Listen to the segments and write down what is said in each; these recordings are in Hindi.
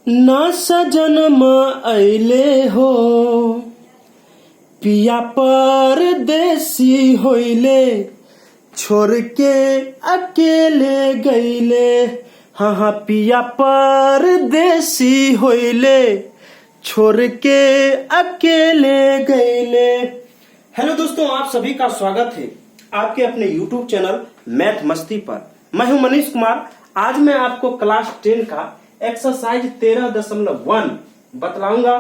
ना सजनमा अइले हो पिया परदेसी होइले छोड़ के अकेले गईले। हाँ हाँ पिया परदेसी होइले छोड़ के अकेले गईले। हेलो दोस्तों, आप सभी का स्वागत है आपके अपने YouTube चैनल मैथ मस्ती पर। मैं हूं मनीष कुमार। आज मैं आपको क्लास 10 का एक्सरसाइज 13.1 बतलाऊंगा।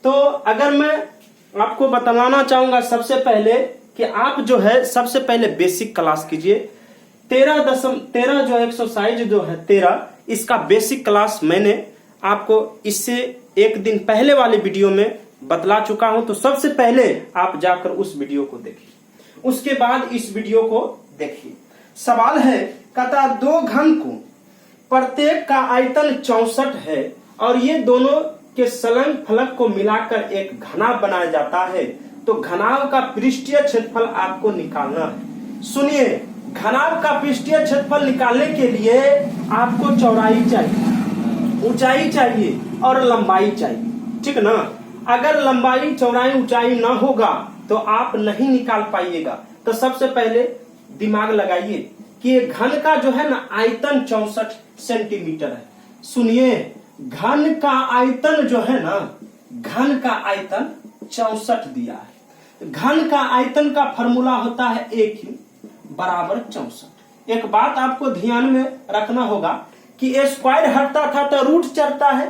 तो अगर मैं आपको बतलाना चाहूंगा सबसे पहले कि आप जो है सबसे पहले बेसिक क्लास कीजिए। 13 जो एक्सरसाइज जो है 13, इसका बेसिक क्लास मैंने आपको इससे एक दिन पहले वाले वीडियो में बतला चुका हूं। तो सबसे पहले आप जाकर उस वीडियो को देखिए, उसके बाद इस वीडियो को देखिए। सवाल है, कहता दो घन को प्रत्येक का आयतन 64 है और ये दोनों के संलग्न फलक को मिलाकर एक घनाभ बनाया जाता है। तो घनाभ का पृष्ठीय क्षेत्रफल आपको निकालना है। सुनिए, घनाभ का पृष्ठीय क्षेत्रफल निकालने के लिए आपको चौड़ाई चाहिए, ऊंचाई चाहिए और लंबाई चाहिए, ठीक ना। अगर लंबाई चौड़ाई ऊंचाई ना होगा तो आप नहीं निकाल पाइएगा। तो सबसे पहले दिमाग लगाइए कि घन का जो है ना आयतन 64 सेंटीमीटर है। सुनिए, घन का आयतन जो है ना, घन का आयतन 64 दिया है। घन का आयतन का फॉर्मूला होता है एक ही बराबर 64। एक बात आपको ध्यान में रखना होगा कि स्क्वायर हटता था तो रूट चढ़ता है,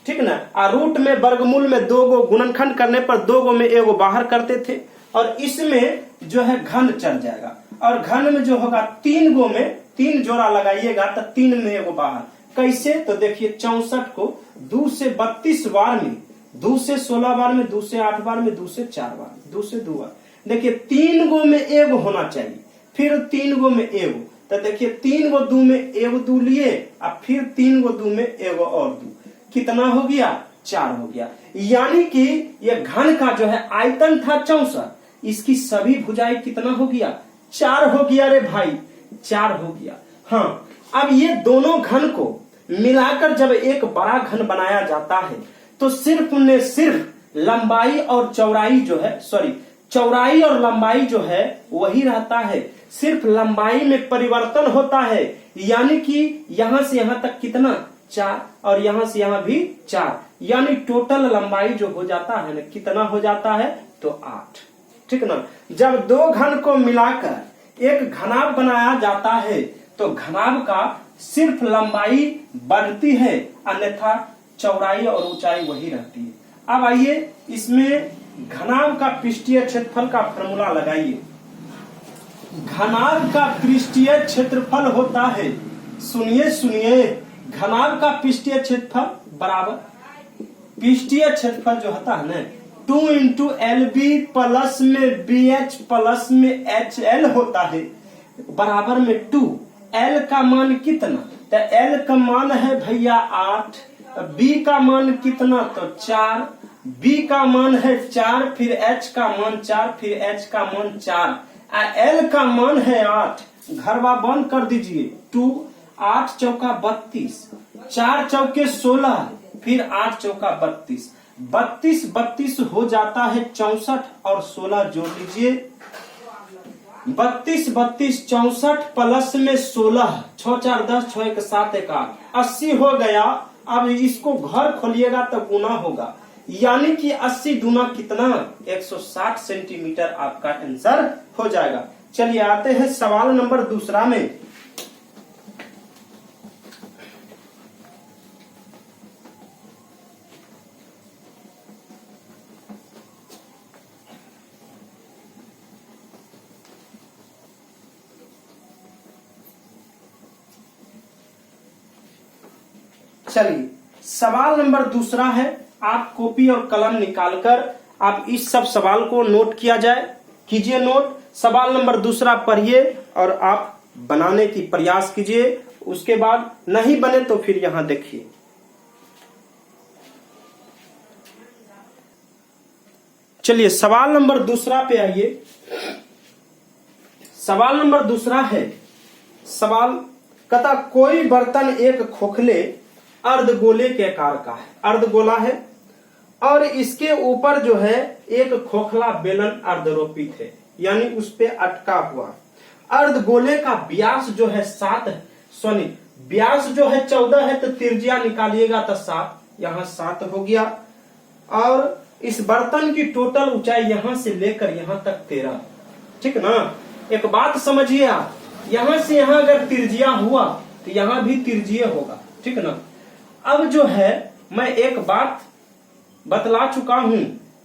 ठीक ना। और रूट में वर्गमूल में 2 गो गुणनखंड करने पर 2 गो में एगो बाहर करते थे, और इसमें जो है घन चढ़ जाएगा। और घन में जो होगा 3 गो में 3 जोड़ा लगाइएगा तो 3 में एगो बाहर। कैसे? तो देखिए 64 को 2 से 32 बार में, 2 से 16 बार में, 2 से 8 बार में, 2 से 4 बार, 2 से 2 बार। देखिए 3 गो में एगो होना चाहिए, फिर 3 गो में एगो। तो देखिए 3 गो 2 में एगो 2 लिए, अब फिर 3 गो 2 में एगो और 2, कितना हो गया? 4 हो गया। यानी कि ये घन का जो है आयतन था 64, इसकी सभी भुजाएं कितना हो गया? 4 हो गया रे भाई, 4 हो गया। हाँ, अब ये दोनों घन को मिलाकर जब एक बड़ा घन बनाया जाता है तो सिर्फ ने सिर्फ लंबाई और चौड़ाई जो है, चौड़ाई और लंबाई जो है वही रहता है, सिर्फ लंबाई में परिवर्तन होता है। यानी कि यहां से यहां तक कितना? 4, और यहां से यहां भी 4, यानी टोटल लंबाई जो हो जाता है ना, कितना हो जाता है? तो 8, ठीक ना। जब दो घन को मिलाकर एक घनाभ बनाया जाता है तो घनाभ का सिर्फ लंबाई बढ़ती है, अन्यथा चौड़ाई और ऊंचाई वही रहती है। अब आइए इसमें घनाभ का पृष्ठीय क्षेत्रफल का फॉर्मूला लगाइए। घनाभ का पृष्ठीय क्षेत्रफल होता है, सुनिए, घनाभ का पृष्ठीय क्षेत्रफल बराबर पृष्ठीय क्षेत्रफल जो होता है ना 2 इंटू LB प्लस में BH प्लस में HL होता है, बराबर में 2। L का मान कितना? तो L का मान है भैया 8, B का मान कितना? तो 4, B का मान है 4, फिर H का मान 4, फिर H का मान 4, L का मान है 8। घरवा बंद कर दीजिए। 2, 8 चौका 32, 4 चौके 16, फिर 8 चौका 32, 32 हो जाता है 64, और 16 जोड़ लीजिए। 32 64 प्लस में 16, 6 4 10, 6 1 7 1 8, 80 हो गया। अब इसको घर खोलिएगा तो गुना होगा, यानी कि 80 गुना कितना? 160 सेंटीमीटर आपका आंसर हो जाएगा। चलिए आते हैं सवाल नंबर दूसरा में। चलिए सवाल नंबर दूसरा है। आप कॉपी और कलम निकालकर आप इस सब सवाल को नोट किया जाए, कीजिए नोट। सवाल नंबर दूसरा पढ़िए और आप बनाने की प्रयास कीजिए। उसके बाद नहीं बने तो फिर यहां देखिए। चलिए सवाल नंबर दूसरा पे आइए। सवाल नंबर दूसरा है, सवाल कहता कोई बर्तन एक खोखले अर्धगोले के आकार का है, अर्धगोला है और इसके ऊपर जो है एक खोखला बेलन अर्धरोपित है, यानी उस पे अटका हुआ। अर्धगोले का व्यास जो है 7 है, सॉरी व्यास जो है 14 है, तो त्रिज्या निकालिएगा तो 7, यहाँ 7 हो गया। और इस बर्तन की टोटल ऊंचाई यहां से लेकर यहां तक 13, ठीक ना। एक बात समझिए आप, यहां से यहां अगर त्रिज्या हुआ तो यहां भी त्रिज्यीय होगा, ठीक ना। अब जो है मैं एक बात बतला चुका हूं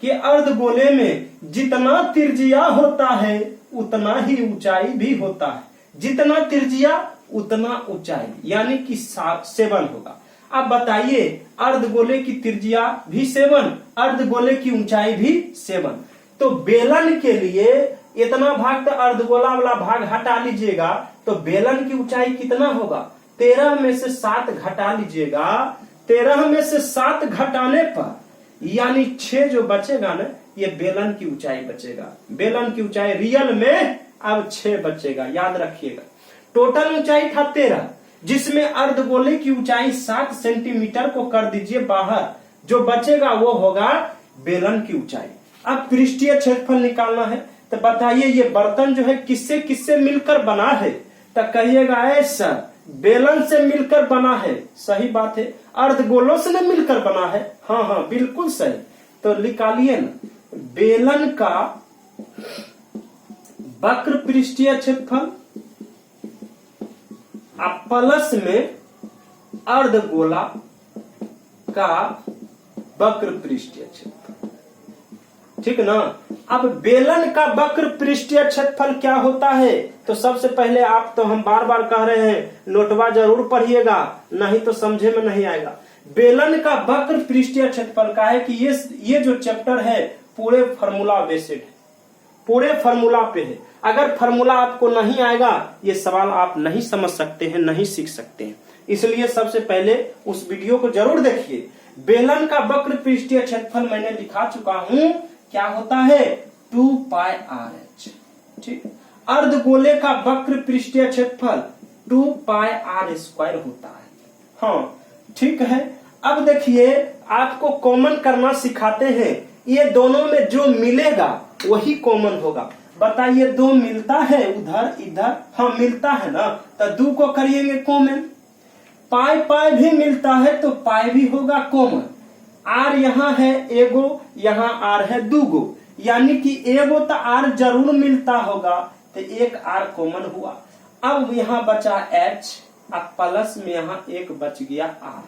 कि अर्धगोले में जितना त्रिज्या होता है उतना ही ऊंचाई भी होता है, जितना त्रिज्या उतना ऊंचाई, यानी कि 7 होगा। अब बताइए अर्धगोले की त्रिज्या भी 7, अर्धगोले की ऊंचाई भी 7, तो बेलन के लिए इतना भाग, तो अर्धगोला वाला भाग हटा लीजिएगा तो बेलन की ऊंचाई कितना होगा, 13 में से 7 घटा लीजिएगा, 13 में से 7 घटाने पर यानी 6 जो बचेगा ना, ये बेलन की ऊंचाई बचेगा। बेलन की ऊंचाई रियल में अब 6 बचेगा, याद रखिएगा। टोटल ऊंचाई था 13, जिसमें अर्धगोले की ऊंचाई 7 सेंटीमीटर को कर दीजिए बाहर, जो बचेगा वो होगा बेलन की ऊंचाई। अब पृष्ठीय क्षेत्रफल निकालना है, तो बताइए ये बर्तन जो है किससे किससे मिलकर बना है, तो कहिएगा ऐसा बेलन से मिलकर बना है, सही बात है। अर्धगोलों से न मिलकर बना है, हाँ हाँ बिल्कुल सही। तो निकालिए ना, बेलन का वक्र पृष्ठीय क्षेत्रफल अब प्लस में अर्धगोला का वक्र पृष्ठीय क्षेत्रफल, ठीक ना। अब बेलन का वक्र पृष्ठीय क्षेत्रफल क्या होता है, तो सबसे पहले आप, तो हम बार बार कह रहे हैं नोटवा जरूर पढ़िएगा, नहीं तो समझे में नहीं आएगा। बेलन का वक्र पृष्ठीय क्षेत्रफल का है कि ये जो चैप्टर है पूरे फार्मूला बेस्ड है, पूरे फार्मूला पे है। अगर फार्मूला आपको नहीं आएगा ये सवाल आप नहीं समझ सकते हैं, नहीं सीख सकते हैं। इसलिए सबसे पहले उस वीडियो को जरूर देखिए। बेलन का वक्र पृष्ठीय क्षेत्रफल मैंने लिखा चुका हूं, क्या होता है 2πrh, ठीक। अर्धगोले का वक्र पृष्ठीय क्षेत्रफल 2πr² होता है, हाँ ठीक है। अब देखिए आपको कॉमन करना सिखाते हैं, ये दोनों में जो मिलेगा वही कॉमन होगा। बताइए 2 मिलता है उधर इधर, हाँ मिलता है ना, तो 2 को करिएंगे कॉमन। पाई पाई भी मिलता है तो पाई भी होगा कॉमन। आर यहाँ है एगो, यहाँ आर है 2 गो, यानी कि एगो तो आर जरूर मिलता होगा, तो एक आर कॉमन हुआ। अब यहाँ बचा एच, अब प्लस में यहाँ एक बच गया आर।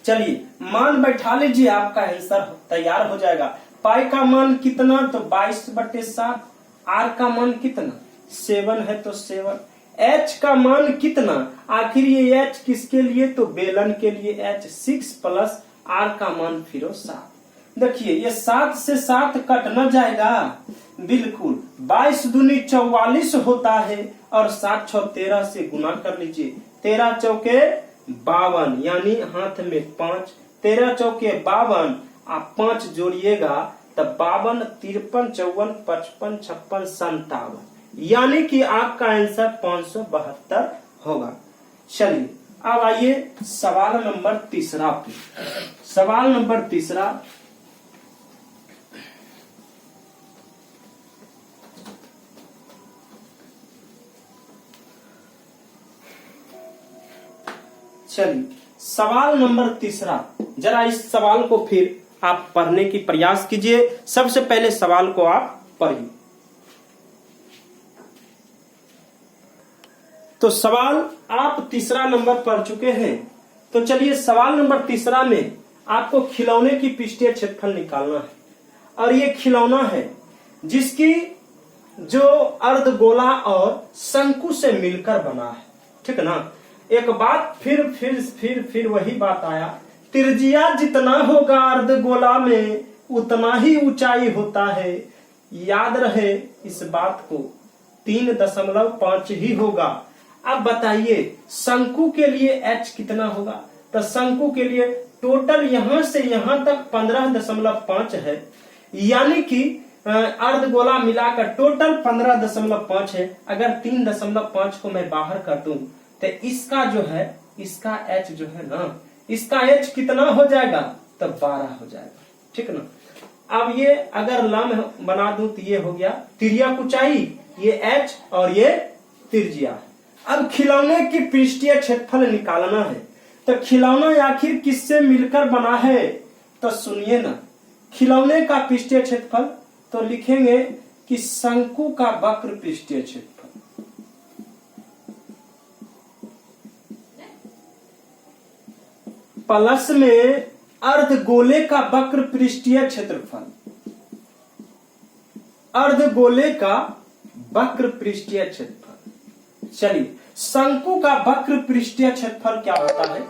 चलिए मान बैठा लीजिए, आपका आंसर तैयार हो जाएगा। पाई का मान कितना, तो 22/7। आर का मान कितना 7 है तो 7। एच का मान कितना, आखिर ये एच किसके लिए, तो बेलन के लिए एच 6 प्लस आर का मान फिर 7। देखिए ये 7 से 7 कट न जाएगा, बिल्कुल 22 दूनी 44 होता है, और 7 6 13 से गुना कर लीजिए। 13 चौके 52, यानी हाथ में 5, 13 चौके 52, आप 5 जोड़िएगा तब 52 53 54 55 56 57, यानी कि आपका आंसर 572 होगा। चलिए अब आइए सवाल नंबर 3 पे। सवाल नंबर 3, चलिए सवाल नंबर 3, जरा इस सवाल को फिर आप पढ़ने की प्रयास कीजिए। सबसे पहले सवाल को आप पढ़िए। तो सवाल आप 3 नंबर पढ़ चुके हैं, तो चलिए सवाल नंबर 3 में आपको खिलौने की पृष्ठीय क्षेत्रफल निकालना है। और ये खिलौना है जिसकी जो अर्धगोला और शंकु से मिलकर बना है, ठीक ना। एक बात फिर वही बात आया, त्रिज्या जितना होगा अर्धगोला में उतना ही ऊंचाई होता है। याद रहे इस बात को, 3.5 ही होगा। अब बताइए शंकु के लिए h कितना होगा, तो शंकु के लिए टोटल यहां से यहां तक 15.5 है, यानी कि अर्धगोला मिलाकर टोटल 15.5 है। अगर 3.5 को मैं बाहर कर दूं तो इसका जो है इसका एच जो है ना, इसका एच कितना हो जाएगा, तब 12 हो जाएगा, ठीक ना। अब ये अगर लम्ब बना दूं तो ये हो गया तिर्यक ऊंचाई, ये एच और ये त्रिज्या। अब खिलौने की पृष्ठीय क्षेत्रफल निकालना है, तो खिलौना आखिर किससे मिलकर बना है, तो सुनिए ना, खिलौने का पृष्ठीय क्षेत्रफल तो लिखेंगे कि शंकु का वक्र पृष्ठीय क्षेत्रफल, प्लस में अर्धगोले का वक्र पृष्ठीय क्षेत्रफल, अर्धगोले का वक्र पृष्ठीय क्षेत्रफल। चलिए, शंकु का वक्र पृष्ठीय क्षेत्रफल क्या होता है,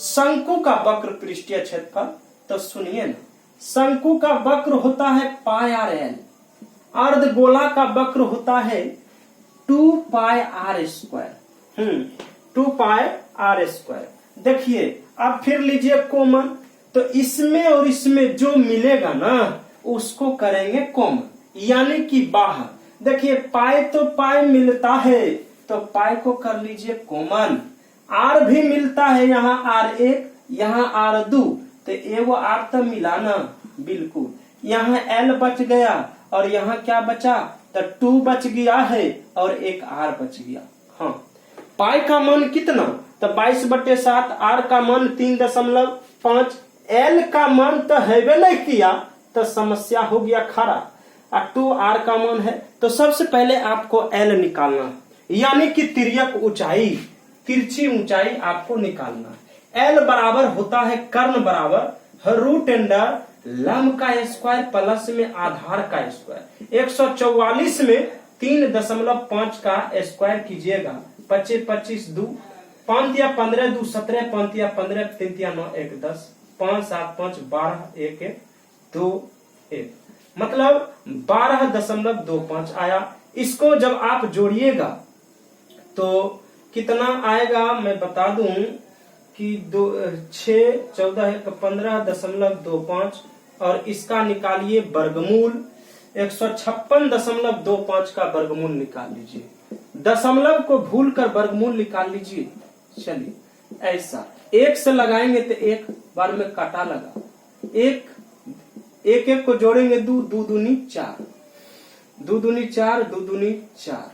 शंकु का वक्र पृष्ठीय क्षेत्रफल, तो सुनिए ना, शंकु का वक्र होता है पाई आर एल, अर्धगोला का वक्र होता है 2 pi r square, 2 pi r square. देखिए अब फिर लीजिए कॉमन, तो इसमें और इसमें जो मिलेगा ना उसको करेंगे कॉमन, यानी कि बाहर। देखिए पाई तो पाई मिलता है, तो पाई को कर लीजिए कॉमन, आर भी मिलता है, यहाँ आर 1 यहाँ आर 2, तो एगो आर तो मिला ना, बिल्कुल। यहाँ एल बच गया और यहाँ क्या बचा, तो 2 बच गया है और एक आर बच गया। हाँ, पाई का मान कितना, तो 22/7, आर का मान 3.5, एल का मान तो हैवे नहीं किया, तो समस्या हो गया खरा। 2 आर का मान है, तो सबसे पहले आपको एल निकालना है, यानी कि तिर्यक ऊंचाई, तिरछी ऊंचाई आपको निकालना है। एल बराबर होता है कर्ण बराबर रूट अंडर लंब का स्क्वायर प्लस में आधार का स्क्वायर। 144 में 3.5 का स्क्वायर कीजिएगा, 25 25 2 5 या 15 2 17 5 या 15 3 या 9 1 10 5 7 5 12 1 1 2 1, मतलब 12.25 आया। इसको जब आप जोड़िएगा तो कितना आएगा, मैं बता दूं कि 6 14 15.25 और इसका निकालिए वर्गमूल, 156.25 का वर्गमूल निकाल लीजिए, दशमलव को भूल कर वर्गमूल निकाल लीजिए। चलिए ऐसा एक से लगाएंगे तो एक बार में काटा लगा, एक एक को जोड़ेंगे 2 2 दूनी 4, 2 दूनी 4 2 दूनी 4,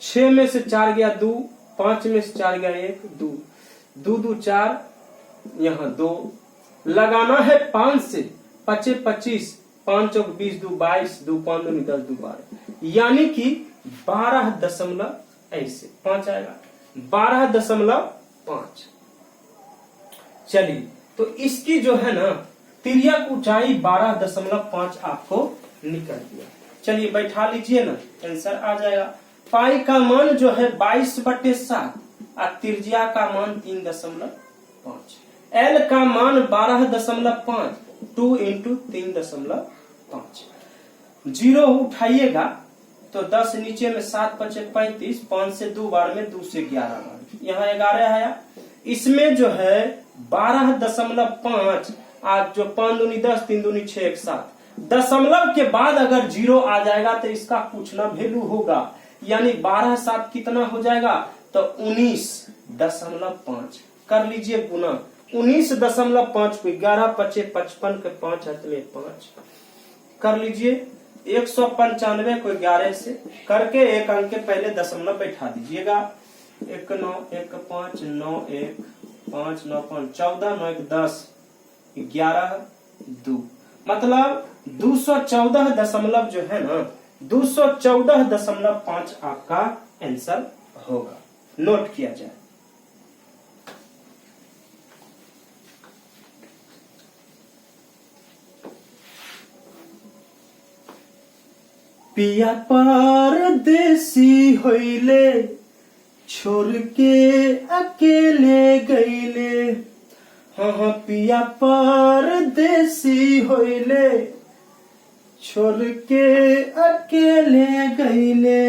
6 में से 4 गया 2, 5 में से 4 गया 1 2 2 2 4, यहाँ 2 लगाना है 5 से, 25 25 5 चौक 20 2 22 2 5 दूनी 10 2 12, यानी कि 12 दशमलव ऐसे 5 आएगा, 12.5। चलिए तो इसकी जो है ना तिर्यक ऊंचाई 12.5 आपको निकल गया। चलिए बैठा लीजिए ना, आंसर आ जाएगा। पाई का मान जो है 22/7 और त्रिज्या का मान 3.5, एल का मान 12.5, 2 × 3.5, 0 उठाइएगा तो 10 नीचे में 7 5 35, 5 से 2 बार में 2 से 11 बार, यहाँ 11 आया। इसमें जो है 12.5, आज जो 5 दूनी 10 3 दूनी 6 1 7, दशमलव के बाद अगर 0 आ जाएगा तो इसका कुछ ना वैल्यू होगा, यानी 12 7 कितना हो जाएगा, तो 19.5 कर लीजिए गुना, 19.5 को 11 5 55 के 5 हाथ में 5 कर लीजिए, 195 को 11 से करके एक अंक के पहले दशमलव बैठा दीजिएगा, 1 9 1 5 9 1 5 9 5 14 9 1 10 11 2, मतलब 214 दशमलव जो है ना 214.5 आपका आंसर होगा। नोट किया जाए। पिया परदेसी होइले छोड़ के अकेले गईले, हाँ पिया परदेसी होइले छोड़ के अकेले गईले।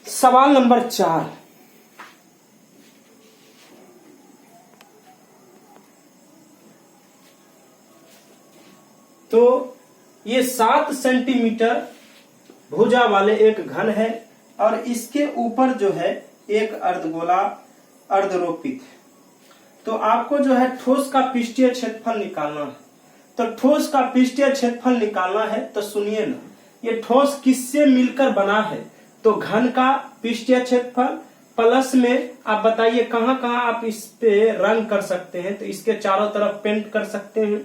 सवाल नंबर 4, तो ये 7 सेंटीमीटर भुजा वाले एक घन है और इसके ऊपर जो है एक अर्धगोला अर्धरोपित है। तो आपको जो है ठोस का पृष्ठीय क्षेत्रफल निकालना है। तो ठोस का पृष्ठीय क्षेत्रफल निकालना है तो सुनिए ना, ये ठोस किससे मिलकर बना है? तो घन का पृष्ठीय क्षेत्रफल प्लस में आप बताइए कहां कहां आप इस पे रंग कर सकते हैं? तो इसके चारों तरफ पेंट कर सकते हैं,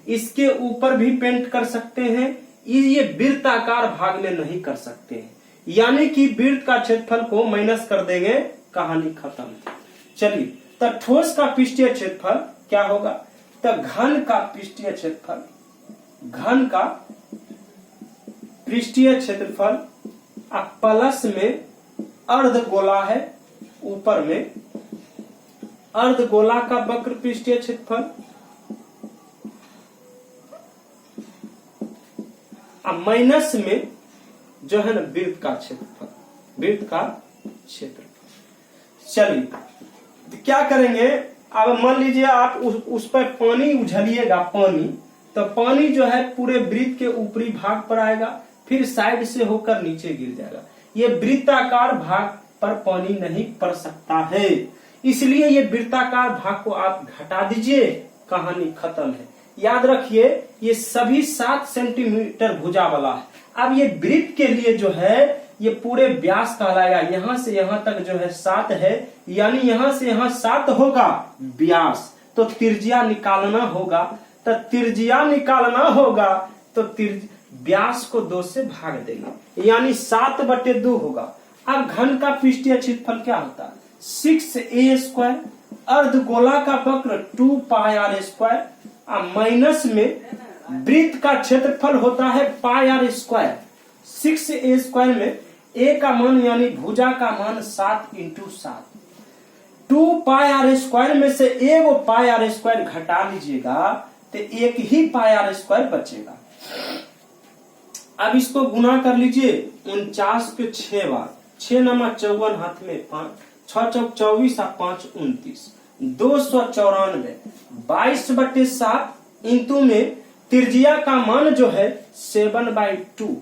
इसके ऊपर भी पेंट कर सकते हैं, ये वृत्ताकार भाग में नहीं कर सकते हैं, यानी कि वृत्त का क्षेत्रफल को माइनस कर देंगे, कहानी खत्म। चलिए, तो ठोस का पृष्ठीय क्षेत्रफल क्या होगा? तो घन का पृष्ठीय क्षेत्रफल, घन का पृष्ठीय क्षेत्रफल प्लस में अर्धगोला है, ऊपर में अर्धगोला का वक्र पृष्ठीय क्षेत्रफल माइनस में जो है ना वृत्त का क्षेत्रफल, वृत्त का क्षेत्रफल। चलिए, तो क्या करेंगे? अब मान लीजिए आप उस पर पानी उझलिएगा, पानी, तो पानी जो है पूरे वृत्त के ऊपरी भाग पर आएगा, फिर साइड से होकर नीचे गिर जाएगा। ये वृत्ताकार भाग पर पानी नहीं पड़ सकता है, इसलिए ये वृत्ताकार भाग को आप घटा दीजिए, कहानी खत्म है। याद रखिए, ये सभी 7 सेंटीमीटर भुजा वाला है। अब ये वृत्त के लिए जो है ये पूरे व्यास कहलाएगा, यहां से यहां तक जो है 7 है, यानी यहां से यहां 7 होगा व्यास। तो त्रिज्या निकालना होगा, तो त्रिज्या निकालना होगा तो व्यास को 2 से भाग देंगे, यानी 7/2 होगा। अब घन का पृष्ठीय क्षेत्रफल क्या होता है? 6a² अर्धगोला का वक्र 2πr², माइनस में वृत्त का क्षेत्रफल होता है πr²। 6a² में a का मान यानी भुजा का मान 7 × 7। 2πr² में से एगो πr² घटा लीजिएगा तो एक ही πr² बचेगा। अब इसको गुना कर लीजिए 49 के 6 बार, 6 × 54 हाथ में 5, 6 × 24 और 5 × 29, 294। 22/7 इंटू में त्रिज्या का मान जो है 7/2,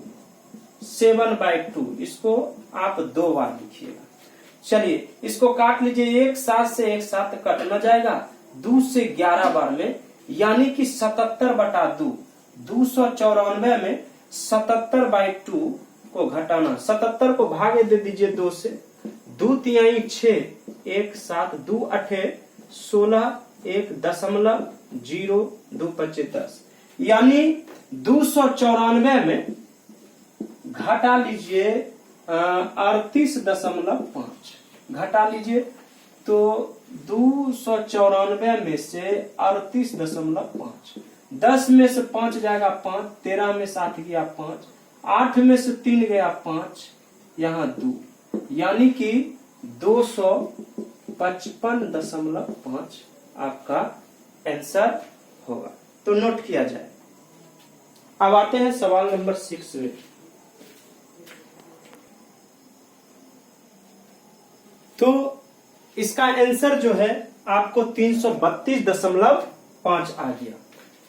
7/2, इसको आप 2 बार लिखिएगा। चलिए, इसको काट लीजिए, 1 7 से 1 7 कट न जाएगा, 2 से 11 बार में, यानी कि 77/2। 294 में 77/2 को घटाना, 77 को भागे दे दीजिए 2 से, 2 तिहाई 6, 1 7, 2 8 16, 1.0, 2 5 10, यानी 294 में घटा लीजिए 38.5, घटा लीजिए तो 294 में से 38.5, 10 में से 5 जाएगा 5, 13 में से 8 गया 5, 8 में से 3 गया 5, यहाँ 2, यानी कि 255.5 आपका आंसर होगा। तो नोट किया जाए। अब आते हैं सवाल नंबर 6 में। तो इसका आंसर जो है आपको 332.5 आ गया।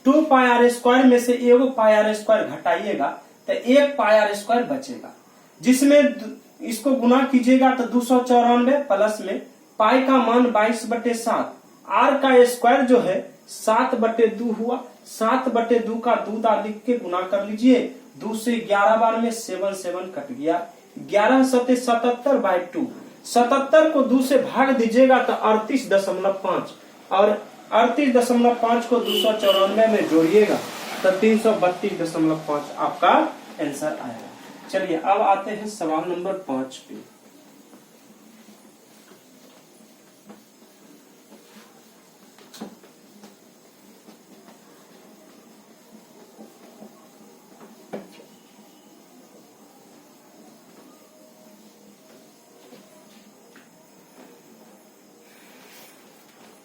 2πr² में से एगो πr² घटाइएगा तो 1 πr² बचेगा, जिसमें इसको गुना कीजिएगा तो 294 प्लस में पाई का मान 22/7, आर का स्क्वायर जो है 7/2 हुआ, 7/2 का 2 लिख के गुना कर लीजिए, 2 से 11 बार में 7 7 कट गया, 11 7 77/2, 77 को 2 से भाग दीजिएगा तो 38.5, और 38.5 को 294 में जोड़िएगा तो 332.5 आपका आंसर आएगा। चलिए, अब आते हैं सवाल नंबर 5 पे।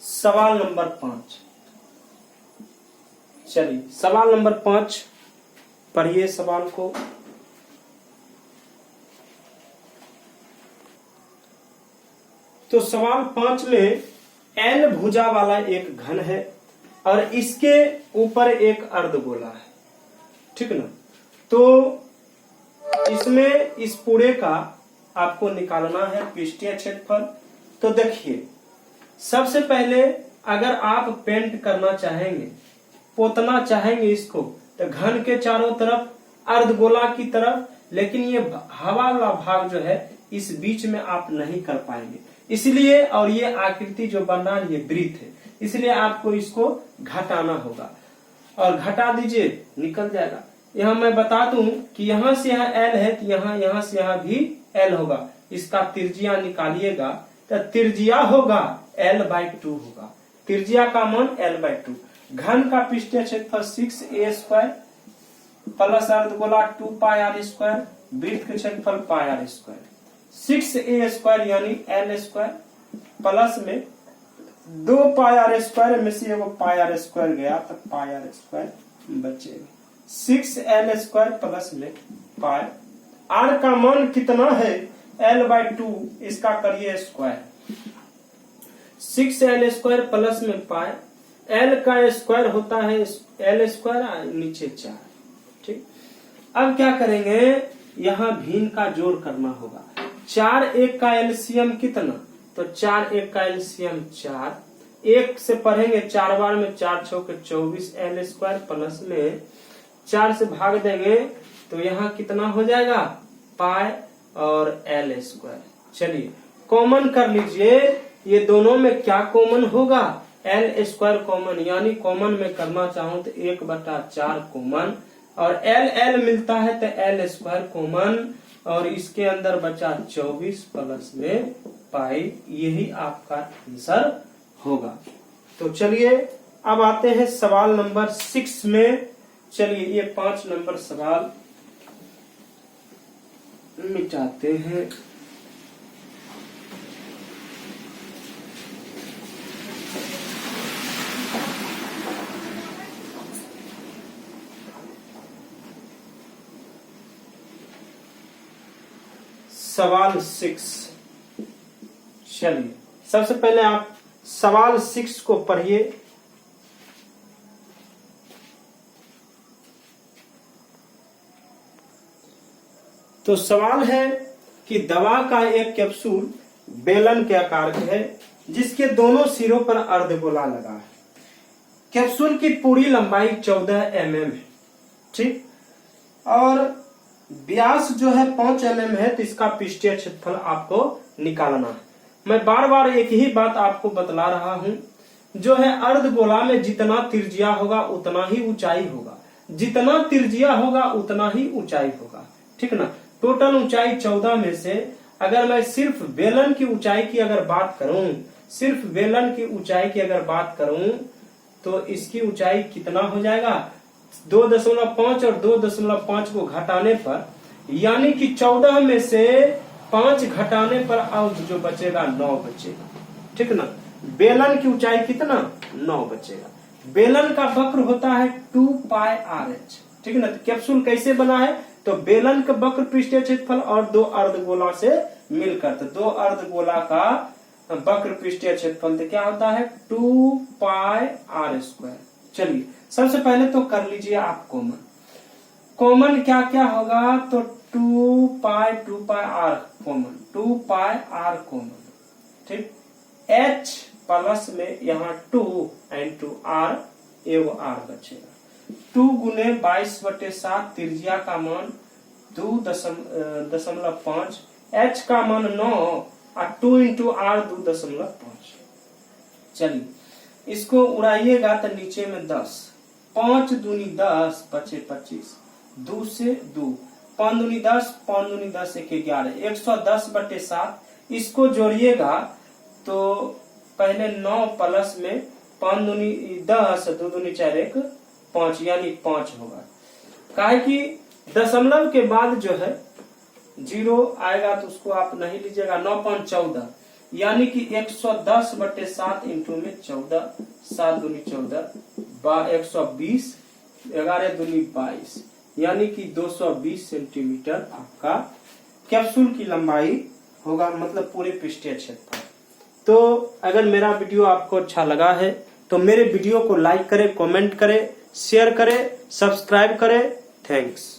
सवाल नंबर 5। चलिए, सवाल नंबर 5 पढ़िए सवाल को। तो सवाल 5 में L भुजा वाला एक घन है और इसके ऊपर एक अर्धगोला है, ठीक ना। तो इसमें इस पूरे का आपको निकालना है पृष्ठीय क्षेत्रफल। तो देखिए, सबसे पहले अगर आप पेंट करना चाहेंगे, पोतना चाहेंगे इसको, तो घन के चारों तरफ, अर्धगोला की तरफ, लेकिन ये हवा वाला भाग जो है इस बीच में आप नहीं कर पाएंगे, इसलिए, और ये आकृति जो बन रहा है ये वृत्त है, इसलिए आपको इसको घटाना होगा। और घटा दीजिए, निकल जाएगा। यहाँ मैं बता दूं कि यहाँ से यहाँ L है, तो यहाँ से यहाँ भी L होगा। इसका त्रिज्या निकालिएगा तो त्रिज्या होगा L/2 होगा। त्रिज्या का मान L/2। घन का पृष्ठीय क्षेत्रफल 6a² प्लस अर्धगोला 2πr², वृत्त के क्षेत्रफल πr²। 6a² यानी L² प्लस में 2πr² में से एगो πr² गया तो πr² बचेगा। 6L² प्लस में पाई। R का मान कितना है? L/2, इसका करिए स्क्वायर। 6L² प्लस में पाई। L का स्क्वायर होता है L², नीचे 4। ठीक, अब क्या करेंगे, यहाँ भिन्न का जोड़ करना होगा। 4 1 का एलसीएम कितना? तो 4 1 का एलसीएम 4। 1 से पढ़ेंगे 4 बार में, 4 6 के 24 L² प्लस में 4 से भाग देंगे तो यहाँ कितना हो जाएगा? पाई और L²। चलिए कॉमन कर लीजिए, ये दोनों में क्या कॉमन होगा? L² कॉमन, यानी कॉमन में करना चाहूं तो 1/4 कॉमन, और L मिलता है तो L² कॉमन, और इसके अंदर बचा 24 प्लस में पाई। यही आपका आंसर होगा। तो चलिए अब आते हैं सवाल नंबर 6 में। चलिए ये 5 नंबर सवाल मिटाते हैं। सवाल 6। चलिए सबसे पहले आप सवाल 6 को पढ़िए। तो सवाल है कि दवा का एक कैप्सूल बेलन के आकार का है, जिसके दोनों सिरों पर अर्धगोला लगा है। कैप्सूल की पूरी लंबाई 14 mm है। ठीक, और व्यास जो है 5 mm है, तो इसका पृष्ठीय क्षेत्रफल आपको निकालना है। मैं बार बार एक ही बात आपको बतला रहा हूं, जो है अर्धगोला में जितना त्रिज्या होगा उतना ही ऊंचाई होगा, जितना त्रिज्या होगा उतना ही ऊंचाई होगा। ठीक ना। टोटल ऊंचाई 14 में से अगर मैं सिर्फ बेलन की ऊंचाई की अगर बात करूं, सिर्फ बेलन की ऊंचाई की अगर बात करूं, तो इसकी ऊंचाई कितना हो जाएगा? 2.5 और 2.5 को घटाने पर, यानी कि 14 में से 5 घटाने पर अब जो बचेगा 9 बचेगा। ठीक ना। बेलन की ऊंचाई कितना? 9 बचेगा। बेलन का वक्र होता है 2πRH। ठीक ना। तो कैप्सूल कैसे बना है? तो बेलन का वक्र पृष्ठीय क्षेत्रफल और 2 अर्धगोला से मिलकर, तो 2 अर्धगोला का वक्र पृष्ठीय क्षेत्रफल क्या होता है? 2πr²। चलिए सबसे पहले तो कर लीजिए आप कॉमन। कॉमन क्या क्या होगा? तो 2πr कॉमन, 2πr कॉमन। ठीक, H प्लस में यहाँ 2 × R, एगो R बचेगा। 2 × 22/7, त्रिज्या का मान 2.5, H का मान 9 और 2 × R 2.5। चलिए इसको उड़ाइएगा तो नीचे में 10, 5 दूनी 10 बचे 25, 2 से 2, 5 दूनी 10, 5 दूनी 10, 1 11, 110/7। इसको जोड़िएगा तो पहले 9 प्लस में 5 दूनी 10, 2 दूनी 4, 1 5, यानी 5 होगा। काहे कि दशमलव के बाद जो है 0 आएगा तो उसको आप नहीं लीजिएगा। 9 5 14, यानी कि 110/7 इंटू में 14, 7 दूनी 14, 120, 11 दूनी 22, यानी कि 220 सेंटीमीटर आपका कैप्सूल की लंबाई होगा, मतलब पूरे पृष्ठीय क्षेत्रफल। तो अगर मेरा वीडियो आपको अच्छा लगा है तो मेरे वीडियो को लाइक करें, कमेंट करें, शेयर करें, सब्सक्राइब करें। थैंक्स।